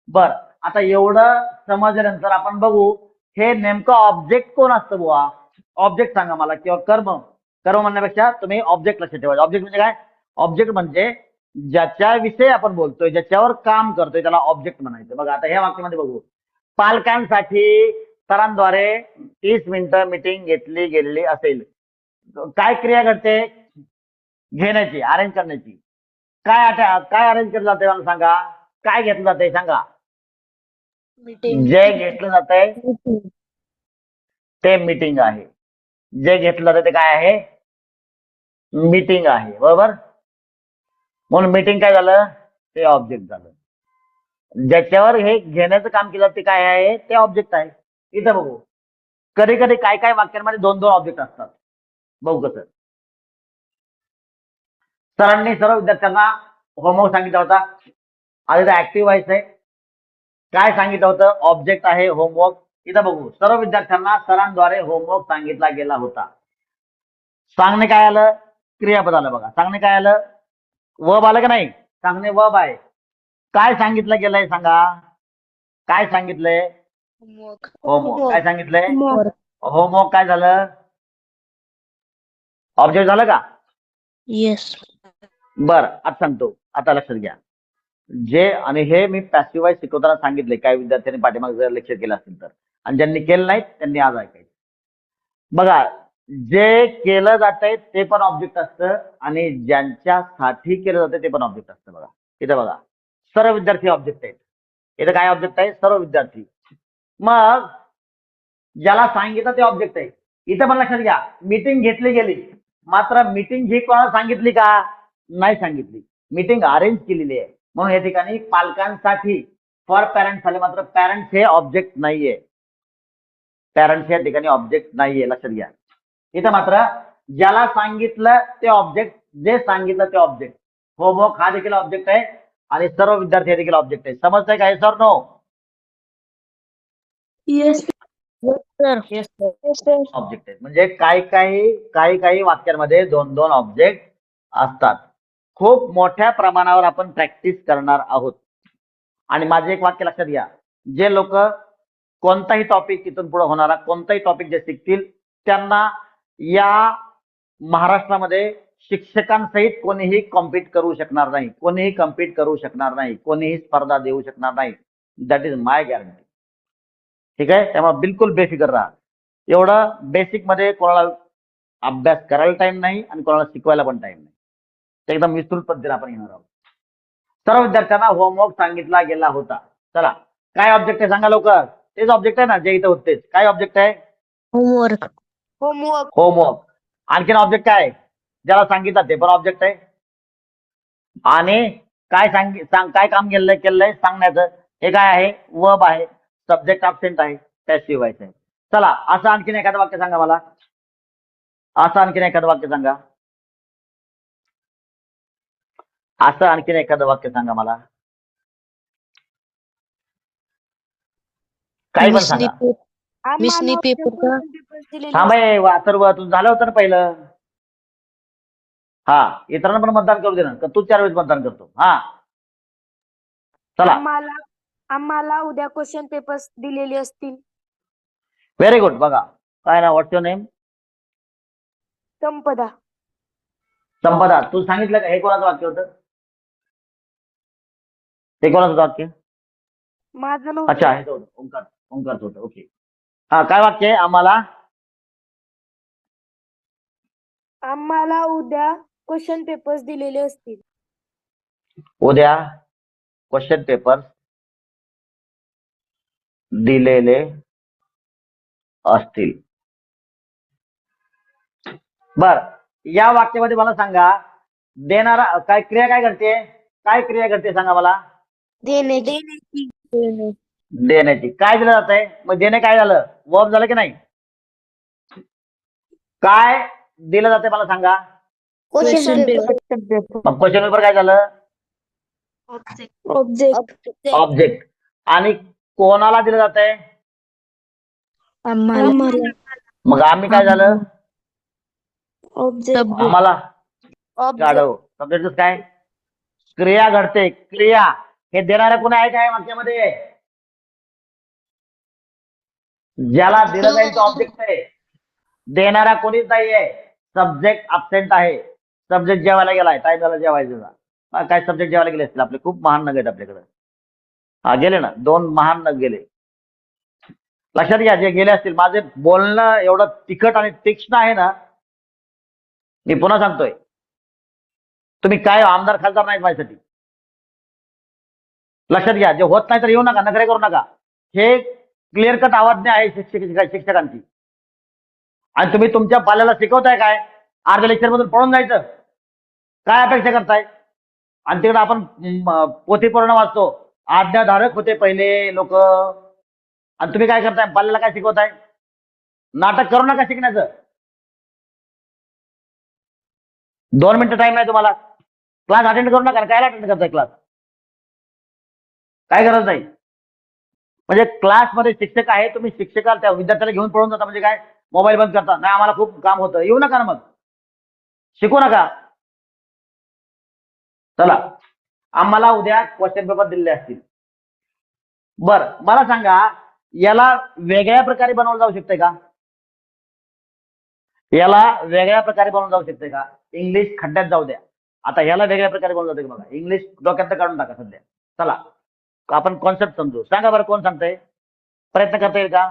बर, आता एवढं समजल्यानंतर आपण बघू हे नेमकं ऑब्जेक्ट कोण असतं बुवा. ऑब्जेक्ट सांगा मला, किंवा कर्म. कर्म म्हणण्यापेक्षा तुम्ही ऑब्जेक्ट लक्षात ठेवायचं. ऑब्जेक्ट म्हणजे काय? ऑब्जेक्ट म्हणजे ज्याच्याविषयी आपण बोलतोय, ज्याच्यावर काम करतोय, त्याला ऑब्जेक्ट म्हणायचं. बघा आता ह्या वाक्यामध्ये बघू. पालकांसाठी सरांद्वारे 30 मिनिटं मीटिंग घेतली गेलेली असेल. काय क्रिया घडते? घेण्याची, अरेंज करण्याची. काय अरेंज केलं जाते मला सांगा? काय घेतलं जाते सांगा? जे घेतलं जातंय ते मीटिंग आहे. जे घेतलं जातं ते काय आहे? मीटिंग आहे, बरोबर? म्हणून मीटिंग काय झालं? ते ऑब्जेक्ट झालं. ज्याच्यावर हे घेण्याचं काम केलं ते काय आहे? ते ऑब्जेक्ट आहे. इथं बघू, कधी कधी काय काय वाक्यांमध्ये 2-2 ऑब्जेक्ट असतात. बघू कसं. सरांनी सर्व विद्यार्थ्यांना होमवर्क सांगितला होता. आधी तर ऍक्टिव्ह व्हायचंय. काय सांगितलं होतं? ऑब्जेक्ट आहे होमवर्क. इथं बघू, सर्व विद्यार्थ्यांना सरांद्वारे होमवर्क सांगितला गेला होता. सांगणे काय आलं? क्रियापद आलं. बघा, सांगणे काय आलं? वर्ब आलं का नाही? सांगणे वर्ब आहे. काय सांगितलं गेलंय सांगा? काय सांगितलंय? होमवर्क. काय सांगितलंय? होमवर्क. काय झालं? ऑब्जेक्ट झालं का? येस. बर, आता सांगतो. आता लक्षात घ्या, जे आणि हे मी पॅसिव्ह वाईज शिकवताना सांगितले, काही विद्यार्थ्यांनी पाठीमागे जर लेक्चर केलं असेल तर, आणि ज्यांनी केलं नाही त्यांनी आज ऐकायचं. बघा, जे केलं जातंय ते पण ऑब्जेक्ट असतं आणि ज्यांच्यासाठी केलं जातंय ते पण ऑब्जेक्ट असतं. बघा इथं बघा, सर्व विद्यार्थी ऑब्जेक्ट आहेत. इथं काय ऑब्जेक्ट आहे? सर्व विद्यार्थी. मग ज्याला सांगितलं ते ऑब्जेक्ट आहे. इथं पण लक्षात घ्या, मीटिंग घेतली गेली, मात्र मीटिंग ही कोणाला सांगितली का? नाही सांगितली. मीटिंग अरेंज केलेली आहे. म्हणून या ठिकाणी पालकांसाठी फॉर पॅरेंट्स आले, मात्र पॅरेंट्स हे ऑब्जेक्ट नाहीये. पॅरेंट्स या ठिकाणी ऑब्जेक्ट नाहीये, लक्षात घ्या. इथं मात्र ज्याला सांगितलं ते ऑब्जेक्ट, जे सांगितलं ते ऑब्जेक्ट. होमवर्क हा देखील ऑब्जेक्ट आहे आणि सर्व विद्यार्थी हे देखील ऑब्जेक्ट आहे. समजतंय का? Sir no? येस ऑब्जेक्ट आहेत. म्हणजे काही वाक्यांमध्ये 2-2 ऑब्जेक्ट असतात. खूप मोठ्या प्रमाणावर आपण प्रॅक्टिस करणार आहोत. आणि माझे एक वाक्य लक्षात घ्या, जे लोक कोणताही टॉपिक इथून पुढे होणारा कोणताही टॉपिक जे शिकतील त्यांना या महाराष्ट्रामध्ये शिक्षकांसहित कोणीही कॉम्पीट करू शकणार नाही, कोणीही कम्पीट करू शकणार नाही, कोणीही स्पर्धा देऊ शकणार नाही. That is my guarantee. ठीक आहे, त्यामुळे बिलकुल बेफिकर राहा. एवढं बेसिक मध्ये कोणाला अभ्यास करायला टाइम नाही आणि कोणाला शिकवायला पण टाइम नाही. ते एकदम विस्तृत पद्धतीने आपण घेणार आहोत. सर्व विद्यार्थ्यांना होमवर्क सांगितला गेला होता. चला, काय ऑब्जेक्ट आहे सांगा लवकर. तेच ऑब्जेक्ट आहे ना जे इथं होतेच. काय ऑब्जेक्ट आहे? Homework homework. आणखीन ऑब्जेक्ट काय? ज्याला सांगितलं ते पण ऑब्जेक्ट आहे. आणि काय काय काम केलंय सांगण्याचं, हे काय आहे? वर्ब आहे. सब्जेक्ट अब्सेंट आहे, पॅसिव्ह व्हायचं आहे. चला, असं आणखीन एखादं वाक्य सांगा मला. असं आणखीन एखादं वाक्य सांगा. असं आणखीन एखादं वाक्य सांगा मला. काही पण सांगा. मिसनी पेपर थांब हे अथर्व, तुझं झालं होतं ना पहिलं. हा, इतरांना पण मतदान करू दे ना, तू 4 वेळेस मतदान करतो. हा चला, आम्हाला उद्या क्वेश्चन पेपर्स दिलेले असतील. Very good. बघा, काय ना, व्हॉट्स युअर नेम? संपदा. संपदा. तू सांगितलं का हे कोणाचं वाक्य होतं? हे कोणाचं वाक्य? माझं अच्छा, हे होतं ओंकारचं होतं. ओके. हा, काय वाक्य आहे? आम्हाला उद्या क्वेश्चन पेपर्स दिलेले असतील. उद्या क्वेश्चन पेपर दिलेले असतील. बर, या वाक्यामध्ये मला सांगा, देणारा काय क्रिया काय करते? काय क्रिया करते सांगा मला. देण्याची. काय दिलं जात आहे? मग देणे काय झालं? वर्ब झालं की नाही? काय दिलं जाते मला सांगा. Question paper. मग क्वेश्चन पेपर काय झालं? ऑब्जेक्ट. आणि कोणाला दिलं जात आहे? मग आम्ही काय झालं? आम्हाला. गाढव. सब्जेक्ट काय? क्रिया घडते. क्रिया हे देणाऱ्या कोणी आहे काय वाक्यामध्ये? ज्याला दिलं जाईल तो ऑब्जेक्ट आहे. देणारा कोणीच नाहीये. सब्जेक्ट अब्सेंट आहे. सब्जेक्ट जेवायला गेलाय, टाइम झाला जेवायचा. काय सब्जेक्ट जेवायला गेले असतील आपले? खूप महान नग आहेत आपल्याकडे. हा, गेले ना, 2 महान नग गेले. लक्षात घ्या, जे गेले असतील. माझे बोलणं एवढं तिखट आणि तीक्ष्ण आहे ना, मी पुन्हा सांगतोय, तुम्ही काय आमदार खासदार नाहीत माझ्यासाठी. लक्षात घ्या, जे होत नाही तर येऊ नका, नखरे करू नका. हे क्लिअर कट आवाज आहे शिक्षकांची. आणि तुम्ही तुमच्या पाल्याला शिकवताय काय? अर्ध्या लेक्चर मधून पळून जायचं. काय अपेक्षा करताय? आणि तिकडे आपण पोथी पूर्ण वाचतो. आज्ञाधारक होते पहिले लोक, आणि तुम्ही काय करताय? पाल्याला काय शिकवताय? नाटक करू नका शिकण्याचं. 2 मिनिटं टाइम नाही तुम्हाला. क्लास अटेंड करू नका. काय अटेंड करताय क्लास? काय गरज नाही. म्हणजे क्लासमध्ये शिक्षक आहे, तुम्ही शिक्षकाला त्या विद्यार्थ्याला घेऊन पळून जाता म्हणजे काय? मोबाईल बंद करता. नाही, आम्हाला खूप काम होतं. येऊ नका ना, मग शिकू नका. चला, आम्हाला उद्या क्वेश्चन पेपर दिलेले असतील. बर, मला सांगा, याला वेगळ्या प्रकारे बनवलं जाऊ शकते का? याला वेगळ्या प्रकारे बनवलं जाऊ शकते का? इंग्लिश खड्ड्यात जाऊ द्या. आता ह्याला वेगळ्या प्रकारे बोललं जातं बघा. इंग्लिश डोक्यात काढून टाका सध्या. चला आपण कॉन्सेप्ट समजू. सांगा बरं कोण सांगतंय? प्रयत्न करता येईल का?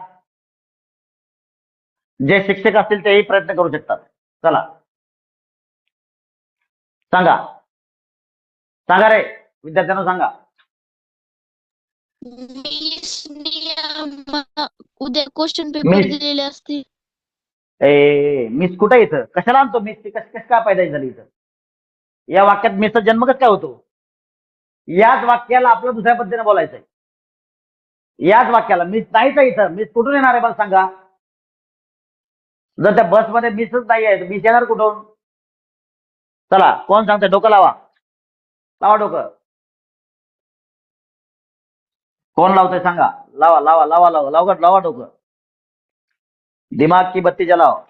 जे शिक्षक असतील तेही प्रयत्न करू शकतात. चला सांगा सांगा रे विद्यार्थ्यांना सांगा. उद्या क्वेश्चन मिस. पेपर दिलेले असतील. मिस कुठे इथं? कशाला आणतो मिस? ती कशी काय पैदा झाली इथं? या वाक्यात मिसचा जन्म कसं काय होतो? याच वाक्याला आपलं दुसऱ्या पद्धतीने बोलायचंय. याच वाक्याला मिस नाहीच आहे इथं. मिस कुठून येणार आहे मला सांगा? जर त्या बसमध्ये मिसच नाही आहे तर मिस येणार कुठून? चला कोण सांगतंय? डोकं लावा. लावा डोकं. कोण लावतंय सांगा? लावा लावा लावा लावा लावा लावा डोकं. दिमाग की बत्ती जलाओ.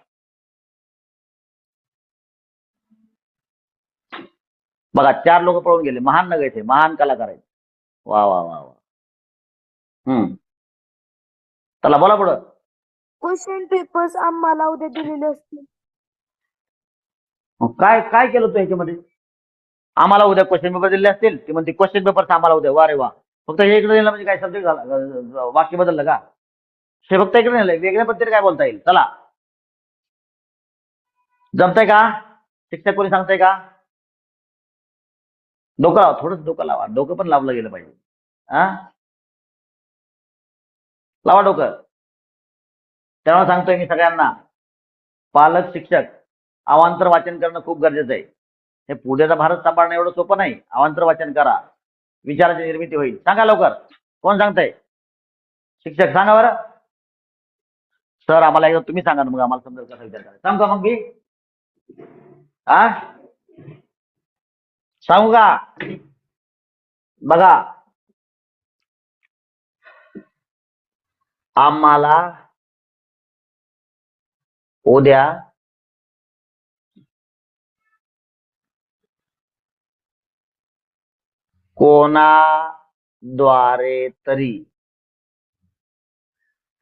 बघा 4 लोक पळून गेले. महान नगायचे थे, महान कलाकार आहेत. वा वा वा वा. चला बोला पुढं. क्वेश्चन पेपर्स आम्हाला उद्या दिलेले असतील. काय काय केलं तू ह्याच्यामध्ये? आम्हाला उद्या क्वेश्चन पेपर दिले असतील. ती म्हणते क्वेश्चन पेपर आम्हाला उद्या. वा रे वा. फक्त हे इकडे नेलं म्हणजे काय सब्जेक्ट झाला? वाक्य बदललं का? हे फक्त इकडे नेलं. वेगळ्या पद्धतीने काय बोलता येईल? चला जमतंय का? शिक्षक कोणी सांगताय का? डोकं लावा. थोडंच डोकं लावा. डोकं पण लावलं गेलं पाहिजे. हा लावा डोकं. तेव्हा सांगतोय मी सगळ्यांना, पालक शिक्षक अवांतर वाचन करणं खूप गरजेचं आहे. हे पुढेचा भारत सांभाळणं एवढं सोपं नाही. अवांतर वाचन करा, विचाराची निर्मिती होईल. सांगा लवकर कोण सांगताय? शिक्षक सांगा बरं. सर आम्हाला एकदा तुम्ही सांगा ना, मग आम्हाला समजेल कसा विचार करायचा. सांगू का मग मी? सांगू का? बघा आम्हाला उद्या कोणाद्वारे तरी,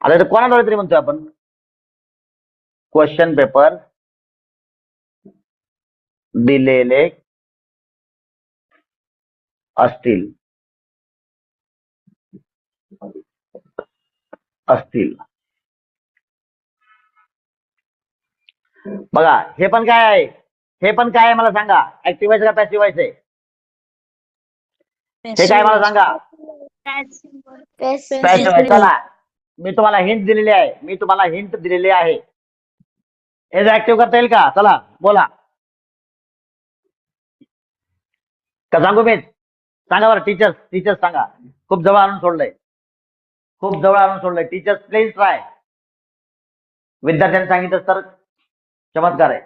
आता तर कोणाद्वारे तरी म्हणतोय आपण, क्वेश्चन पेपर दिलेले असतील. बघा हे पण काय आहे? हे पण काय आहे मला सांगा? ऍक्टिव्ह व्हायचं का पॅसिव्ह व्हायचंय? हे काय मला सांगा? पॅसिव्ह आहे. चला मी तुम्हाला हिंट दिलेली आहे. हे ऍक्टिव्ह करता येईल का? चला बोला. का सांगू मी? सांगा बरं. टीचर्स सांगा. खूप जवळ आणून सोडलंय. Teachers please try. विद्यार्थ्यांनी सांगितलं तर चमत्कार आहे.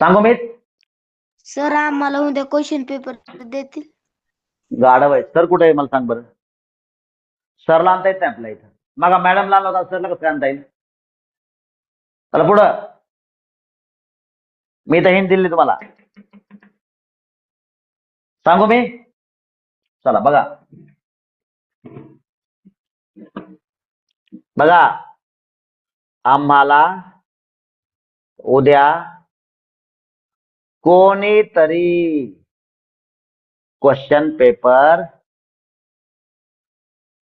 सांगू मी? सर आम्हाला उद्या क्वेश्चन पेपर देतील. गाढव आहे. सर कुठे आहे मला सांग बरं. सरला आणता येत नाही आपल्या इथं. मग मॅडमला आणला होता, सरला कसं काय आणता येईल? चला पुढं. मी तर हिंट दिली तुम्हाला. सांगू मी? चला बघा आम्हाला उद्या कोणीतरी क्वेश्चन पेपर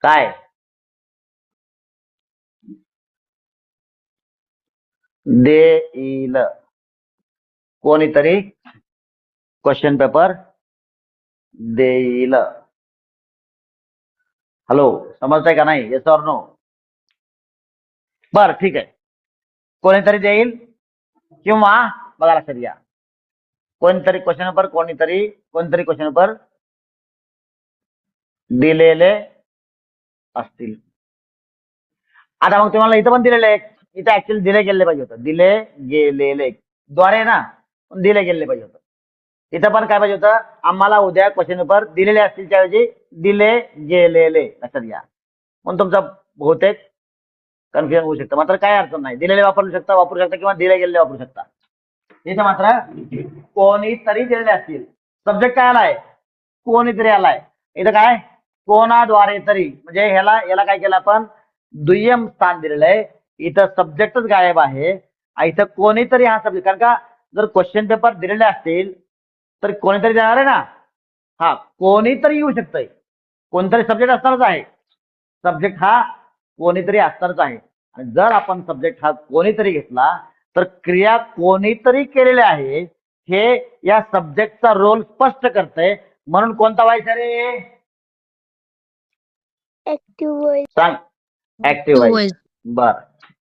काय देईल. कोणीतरी क्वेश्चन पेपर देईल. हॅलो समजताय का नाही? Yes or no? बर ठीक आहे. कोणीतरी देईल किंवा बघा लक्षात घ्या, कोणतरी क्वेश्चन पेपर कोणतरी क्वेश्चन पेपर दिलेले असतील. आता मग तुम्हाला इथं पण दिलेले आहे. इथं ऍक्च्युअली दिले गेले पाहिजे होतं. दिले गेलेले द्वारे ना, पण दिले गेले पाहिजे होतं. इथं पण काय पाहिजे होतं? आम्हाला उद्या क्वेश्चन पेपर दिलेले असतील ऐवजी दिले गेलेले. लक्षात घ्या. म्हणून तुमचा बहुतेक कन्फ्युजन होऊ शकतं. मात्र काय अडचण नाही. दिलेले वापरू शकता किंवा दिले गेलेले वापरू शकता. इथं मात्र कोणीतरी दिलेले असतील. सब्जेक्ट काय आलाय? कोणीतरी आलाय. इथं काय? कोणाद्वारे तरी. म्हणजे याला काय केलं आपण? दुय्यम स्थान दिलेलं आहे. इथं सब्जेक्टच गायब आहे इथं कोणीतरी हा सब्जेक्ट, कारण का जर क्वेश्चन पेपर दिलेले असतील तर कोणीतरी देणार आहे ना. हा, कोणीतरी येऊ शकतंय, कोणतरी सब्जेक्ट असणारच आहे. सब्जेक्ट हा कोणीतरी असणारच आहे. आणि जर आपण सब्जेक्ट हा कोणीतरी घेतला तर क्रिया कोणीतरी केलेल्या आहे हे या सब्जेक्टचा रोल स्पष्ट करतंय. म्हणून कोणता व्हायचा रे? ऍक्टिव्ह सांग. ऍक्टिव्ह व्हायचं. बर,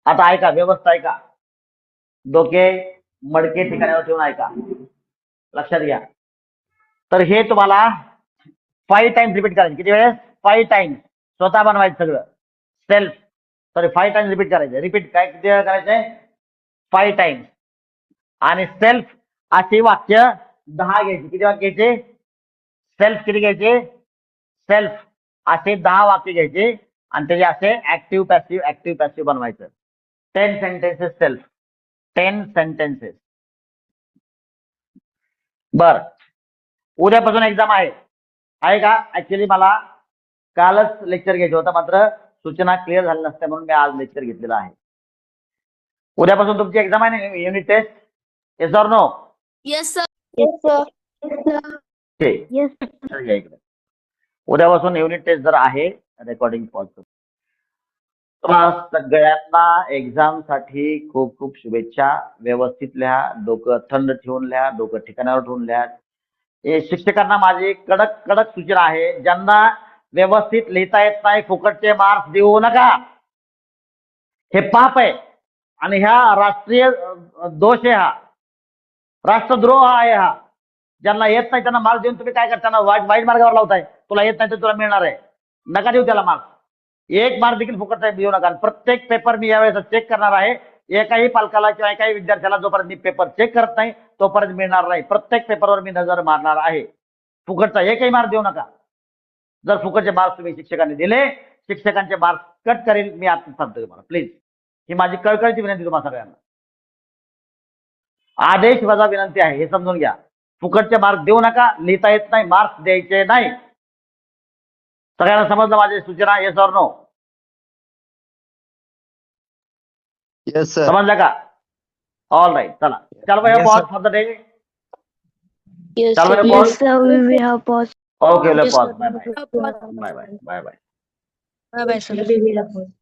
आता ऐका, व्यवस्था ऐका, डोके मडके ठिकाणावर ठेवून ऐका, लक्षात घ्या. तर हे तुम्हाला 5 टाइम्स रिपीट करायचं. किती वेळेस? 5 टाइम्स. स्वतः बनवायचं सगळं. सेल्फ, सॉरी 5 टाइम्स रिपीट करायचं. रिपीट काय किती वेळा करायचंय? 5 टाइम्स. आणि सेल्फ अशी वाक्य 10 घ्यायची. किती वाक्य घ्यायचे? सेल्फ किती घ्यायचे? सेल्फ असे 10 वाक्य घ्यायचे आणि त्याचे असे ऍक्टिव्ह पॅसिव्ह बनवायचं. 10 सेंटेन्सेस सेल्फ, 10 सेंटेन्सेस. बर, उद्यापासून एक्झाम आहे का? ऍक्च्युली मला कालच लेक्चर घ्यायचं होतं, मात्र सूचना क्लिअर झाली नसते म्हणून मी आज लेक्चर घेतलेलं आहे. उद्यापासून तुमची एक्झाम आहे ना, unit test. Yes or no? Yes sir. Yes. इकडे उद्यापासून युनिट टेस्ट जर आहे, रेकॉर्डिंग पॉज करतो. तुम्हाला सगळ्यांना एक्झाम साठी खूप खूप शुभेच्छा. व्यवस्थित लिहा, डोकं थंड ठेवून लिहा, डोकं ठिकाणावर ठेवून लिहा. हे शिक्षकांना माझी कडक कडक सूचना आहे, ज्यांना व्यवस्थित लिहिता येत नाही फुकटचे मार्क्स देऊ नका. हे पाप आहे आणि ह्या राष्ट्रीय दोष आहे, हा राष्ट्रद्रोह आहे. हा ज्यांना येत नाही त्यांना मार्क्स देऊन तुम्ही काय करताना वाईट मार्गावर लावताय. तुला येत नाही तर तुला मिळणार आहे, नका देऊ त्याला मार्क्स. 1 मार्क देखील फुकट देऊ नका. प्रत्येक पेपर मी यावेळेस चेक करणार आहे. एकाही पालकाला किंवा एकाही विद्यार्थ्याला जोपर्यंत मी पेपर चेक करत नाही तोपर्यंत मिळणार नाही. प्रत्येक पेपरवर मी नजर मारणार आहे. फुकटचा एकही मार्क देऊ नका. जर फुकटचे मार्क्स तुम्ही शिक्षकांनी दिले, शिक्षकांचे मार्क्स कट करेल मी आता सांगतो तुम्हाला. प्लीज, ही माझी कळकळीची विनंती तुम्हाला सगळ्यांना. आदेश वजा विनंती आहे, हे समजून घ्या. फुकटचे मार्क देऊ नका, लिहिता येत नाही मार्क्स द्यायचे नाही. सगळ्यांना समजलं माझी सूचना? Yes or no? Yes sir. समजलं का? ऑल राईट, चला. चल भाई, Yes, pause sir. For the day. Yes, चल भाई, sir. Pause. Yes, sir. We will have pause. Okay, Yes, pause. sir. Bye bye. Pause. Bye bye. Bye bye. Bye bye, sir.